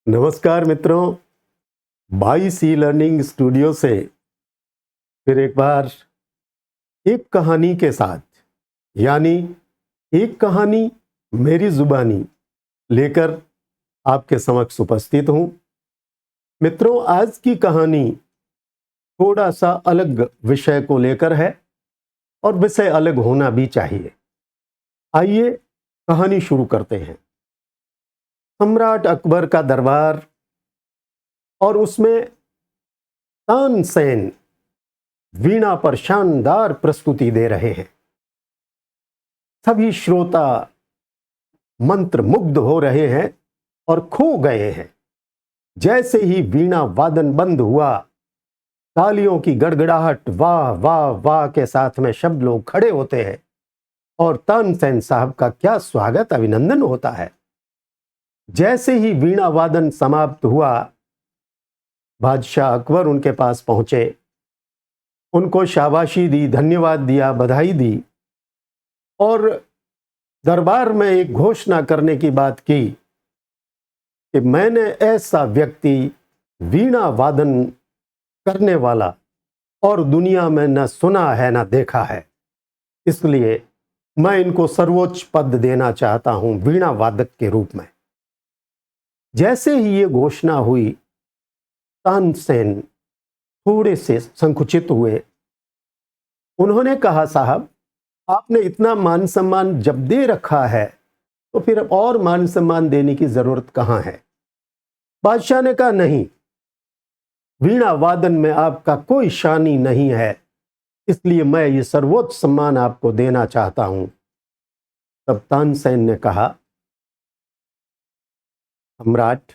नमस्कार मित्रों, by C learning studio से फिर एक बार एक कहानी के साथ, यानी एक कहानी मेरी जुबानी लेकर आपके समक्ष उपस्थित हूं। मित्रों, आज की कहानी थोड़ा सा अलग विषय को लेकर है और विषय अलग होना भी चाहिए। आइए कहानी शुरू करते हैं। सम्राट अकबर का दरबार और उसमें तानसेन वीणा पर शानदार प्रस्तुति दे रहे हैं। सभी श्रोता मंत्र मुग्ध हो रहे हैं और खो गए हैं। जैसे ही वीणा वादन बंद हुआ, तालियों की गड़गड़ाहट वाह वाह वाह के साथ में सब लोग खड़े होते हैं और तानसेन साहब का क्या स्वागत अभिनंदन होता है। जैसे ही वीणा वादन समाप्त हुआ, बादशाह अकबर उनके पास पहुंचे, उनको शाबाशी दी, धन्यवाद दिया, बधाई दी और दरबार में एक घोषणा करने की बात की कि मैंने ऐसा व्यक्ति वीणा वादन करने वाला और दुनिया में न सुना है न देखा है, इसलिए मैं इनको सर्वोच्च पद देना चाहता हूं वीणा वादक के रूप में। जैसे ही ये घोषणा हुई, तानसेन थोड़े से संकुचित हुए। उन्होंने कहा, साहब, आपने इतना मान सम्मान जब दे रखा है तो फिर और मान सम्मान देने की जरूरत कहां है। बादशाह ने कहा, नहीं, वीणा वादन में आपका कोई शानी नहीं है, इसलिए मैं ये सर्वोच्च सम्मान आपको देना चाहता हूं। तब तानसेन ने कहा, सम्राट,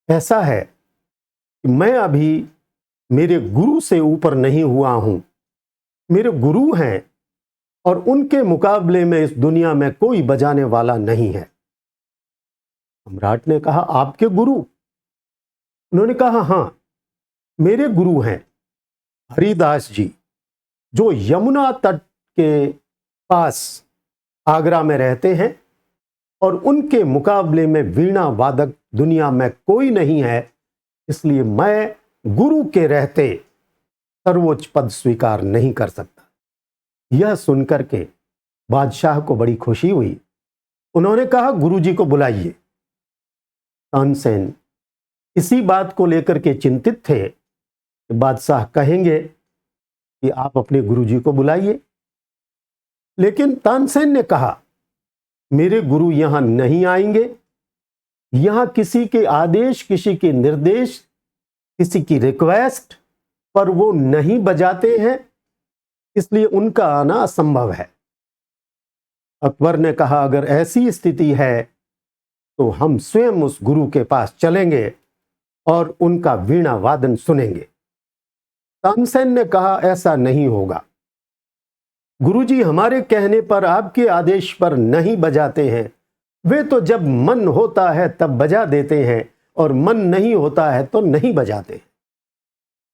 ऐसा है कि मैं अभी मेरे गुरु से ऊपर नहीं हुआ हूं। मेरे गुरु हैं और उनके मुकाबले में इस दुनिया में कोई बजाने वाला नहीं है। सम्राट ने कहा, आपके गुरु? उन्होंने कहा, हां, मेरे गुरु हैं हरिदास जी, जो यमुना तट के पास आगरा में रहते हैं और उनके मुकाबले में वीणा वादक दुनिया में कोई नहीं है, इसलिए मैं गुरु के रहते सर्वोच्च पद स्वीकार नहीं कर सकता। यह सुनकर के बादशाह को बड़ी खुशी हुई। उन्होंने कहा, गुरुजी को बुलाइए। तानसेन इसी बात को लेकर के चिंतित थे कि बादशाह कहेंगे कि आप अपने गुरुजी को बुलाइए, लेकिन तानसेन ने कहा, मेरे गुरु यहां नहीं आएंगे। यहां किसी के आदेश, किसी के निर्देश, किसी की रिक्वेस्ट पर वो नहीं बजाते हैं, इसलिए उनका आना असंभव है। अकबर ने कहा, अगर ऐसी स्थिति है तो हम स्वयं उस गुरु के पास चलेंगे और उनका वीणा वादन सुनेंगे। तानसेन ने कहा, ऐसा नहीं होगा। गुरुजी हमारे कहने पर, आपके आदेश पर नहीं बजाते हैं। वे तो जब मन होता है तब बजा देते हैं और मन नहीं होता है तो नहीं बजाते।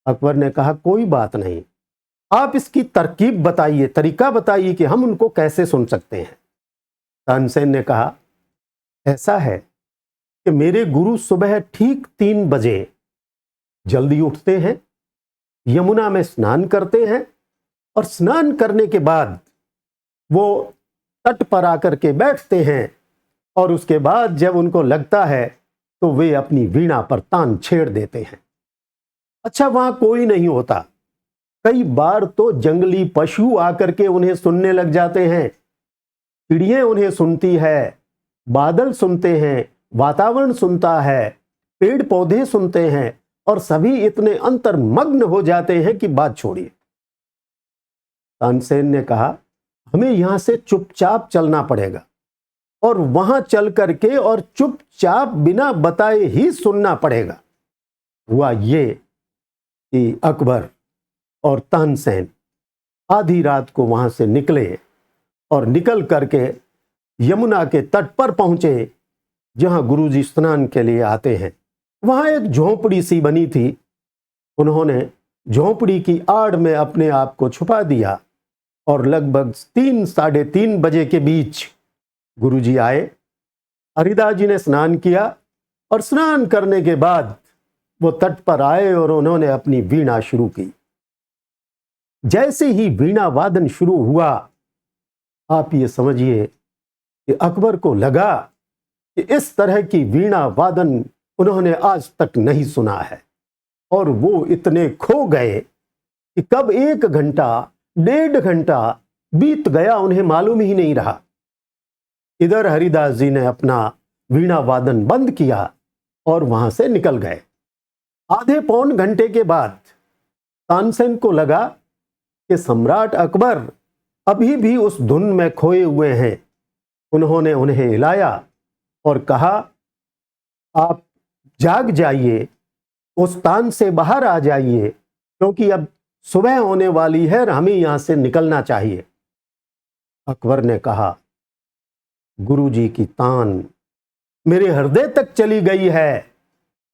अकबर ने कहा, कोई बात नहीं, आप इसकी तरकीब बताइए, तरीका बताइए कि हम उनको कैसे सुन सकते हैं। तानसेन ने कहा, ऐसा है कि मेरे गुरु सुबह ठीक 3 बजे जल्दी उठते हैं, यमुना में स्नान करते हैं और स्नान करने के बाद वो तट पर आकर के बैठते हैं और उसके बाद जब उनको लगता है तो वे अपनी वीणा पर तान छेड़ देते हैं। अच्छा, वहां कोई नहीं होता। कई बार तो जंगली पशु आकर के उन्हें सुनने लग जाते हैं। चिड़ियां उन्हें सुनती है, बादल सुनते हैं, वातावरण सुनता है, पेड़ पौधे सुनते हैं और सभी इतने अंतर्मग्न हो जाते हैं कि बात छोड़िए। तानसेन ने कहा, हमें यहां से चुपचाप चलना पड़ेगा और वहां चल करके और चुपचाप बिना बताए ही सुनना पड़ेगा। हुआ ये कि अकबर और तानसेन आधी रात को वहां से निकले और निकल करके यमुना के तट पर पहुंचे जहां गुरुजी स्नान के लिए आते हैं। वहां एक झोंपड़ी सी बनी थी। उन्होंने झोंपड़ी की आड़ में अपने आप को छुपा दिया और लगभग 3 साढ़े 3 बजे के बीच गुरुजी आए। हरिदास जी ने स्नान किया और स्नान करने के बाद वो तट पर आए और उन्होंने अपनी वीणा शुरू की। जैसे ही वीणा वादन शुरू हुआ, आप ये समझिए कि अकबर को लगा कि इस तरह की वीणा वादन उन्होंने आज तक नहीं सुना है, और वो इतने खो गए कि कब 1 घंटा 1.5 घंटा बीत गया उन्हें मालूम ही नहीं रहा। इधर हरिदास जी ने अपना वीणा वादन बंद किया और वहां से निकल गए। आधे पौन घंटे के बाद तानसेन को लगा कि सम्राट अकबर अभी भी उस धुन में खोए हुए हैं। उन्होंने उन्हें हिलाया और कहा, आप जाग जाइए, उस तान से बाहर आ जाइए, क्योंकि अब सुबह होने वाली है और हमें यहां से निकलना चाहिए। अकबर ने कहा, गुरुजी की तान मेरे हृदय तक चली गई है।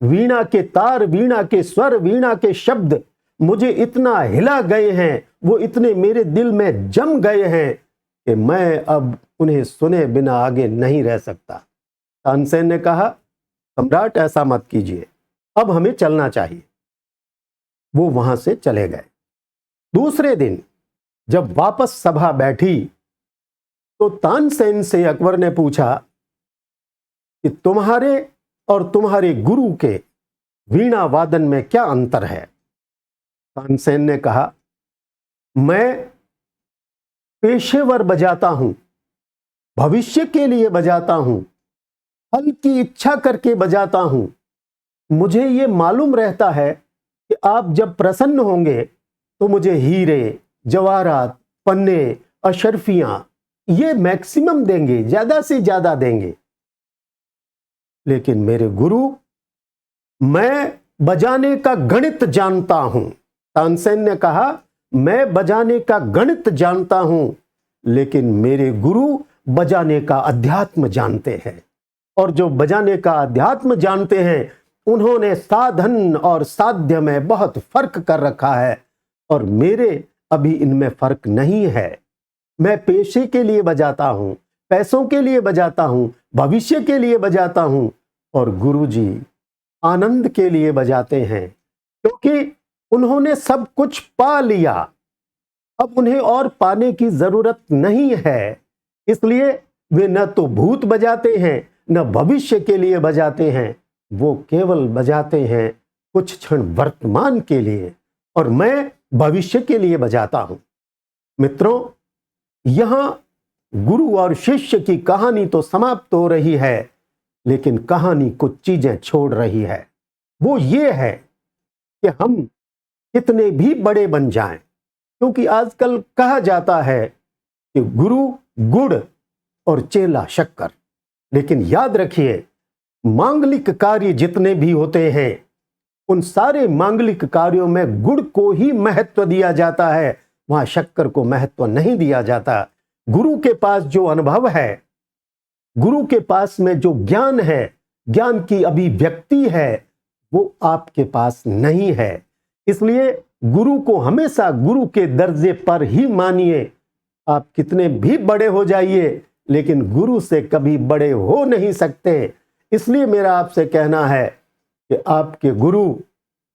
वीणा के तार, वीणा के स्वर, वीणा के शब्द मुझे इतना हिला गए हैं, वो इतने मेरे दिल में जम गए हैं कि मैं अब उन्हें सुने बिना आगे नहीं रह सकता। तानसेन ने कहा, सम्राट ऐसा मत कीजिए, अब हमें चलना चाहिए। वो वहां से चले गए। दूसरे दिन जब वापस सभा बैठी तो तानसेन से अकबर ने पूछा कि तुम्हारे और तुम्हारे गुरु के वीणा वादन में क्या अंतर है? तानसेन ने कहा, मैं पेशेवर बजाता हूं, भविष्य के लिए बजाता हूं, फल की इच्छा करके बजाता हूं। मुझे ये मालूम रहता है कि आप जब प्रसन्न होंगे तो मुझे हीरे, जवाहरात, पन्ने, अशर्फियां ये मैक्सिमम देंगे, ज्यादा से ज्यादा देंगे। लेकिन मेरे गुरु, मैं बजाने का गणित जानता हूं। तानसेन ने कहा, मैं बजाने का गणित जानता हूं, लेकिन मेरे गुरु बजाने का अध्यात्म जानते हैं, और जो बजाने का अध्यात्म जानते हैं उन्होंने साधन और साध्य में बहुत फर्क कर रखा है, और मेरे अभी इनमें फर्क नहीं है। मैं पेशे के लिए बजाता हूं, पैसों के लिए बजाता हूं, भविष्य के लिए बजाता हूं, और गुरुजी आनंद के लिए बजाते हैं, क्योंकि उन्होंने सब कुछ पा लिया। अब उन्हें और पाने की जरूरत नहीं है, इसलिए वे न तो भूत बजाते हैं न भविष्य के लिए बजाते हैं, वो केवल बजाते हैं कुछ क्षण वर्तमान के लिए, और मैं भविष्य के लिए बजाता हूं। मित्रों, यहां गुरु और शिष्य की कहानी तो समाप्त हो रही है, लेकिन कहानी कुछ चीजें छोड़ रही है। वो ये है कि हम कितने भी बड़े बन जाएं, क्योंकि आजकल कहा जाता है कि गुरु गुड़ और चेला शक्कर, लेकिन याद रखिए, मांगलिक कार्य जितने भी होते हैं उन सारे मांगलिक कार्यों में गुड़ को ही महत्व दिया जाता है, वहां शक्कर को महत्व नहीं दिया जाता। गुरु के पास जो अनुभव है, गुरु के पास में जो ज्ञान है, ज्ञान की अभिव्यक्ति है, वो आपके पास नहीं है। इसलिए गुरु को हमेशा गुरु के दर्जे पर ही मानिए। आप कितने भी बड़े हो जाइए, लेकिन गुरु से कभी बड़े हो नहीं सकते। इसलिए मेरा आपसे कहना है कि आपके गुरु,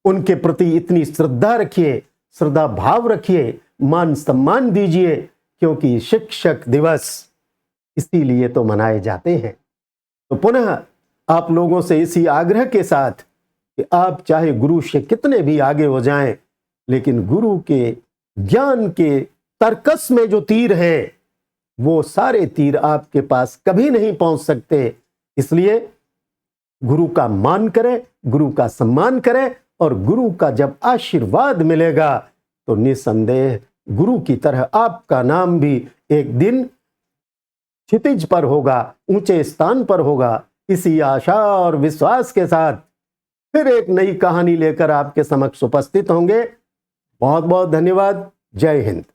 उनके प्रति इतनी श्रद्धा रखिए, श्रद्धा भाव रखिए, मान सम्मान दीजिए, क्योंकि शिक्षक दिवस इसीलिए तो मनाए जाते हैं। तो पुनः आप लोगों से इसी आग्रह के साथ कि आप चाहे गुरु से कितने भी आगे हो जाएं, लेकिन गुरु के ज्ञान के तर्कस में जो तीर है, वो सारे तीर आपके पास कभी नहीं पहुंच सकते। इसलिए गुरु का मान करें, गुरु का सम्मान करें, और गुरु का जब आशीर्वाद मिलेगा तो निसंदेह गुरु की तरह आपका नाम भी एक दिन क्षितिज पर होगा, ऊंचे स्थान पर होगा। इसी आशा और विश्वास के साथ फिर एक नई कहानी लेकर आपके समक्ष उपस्थित होंगे। बहुत बहुत धन्यवाद। जय हिंद।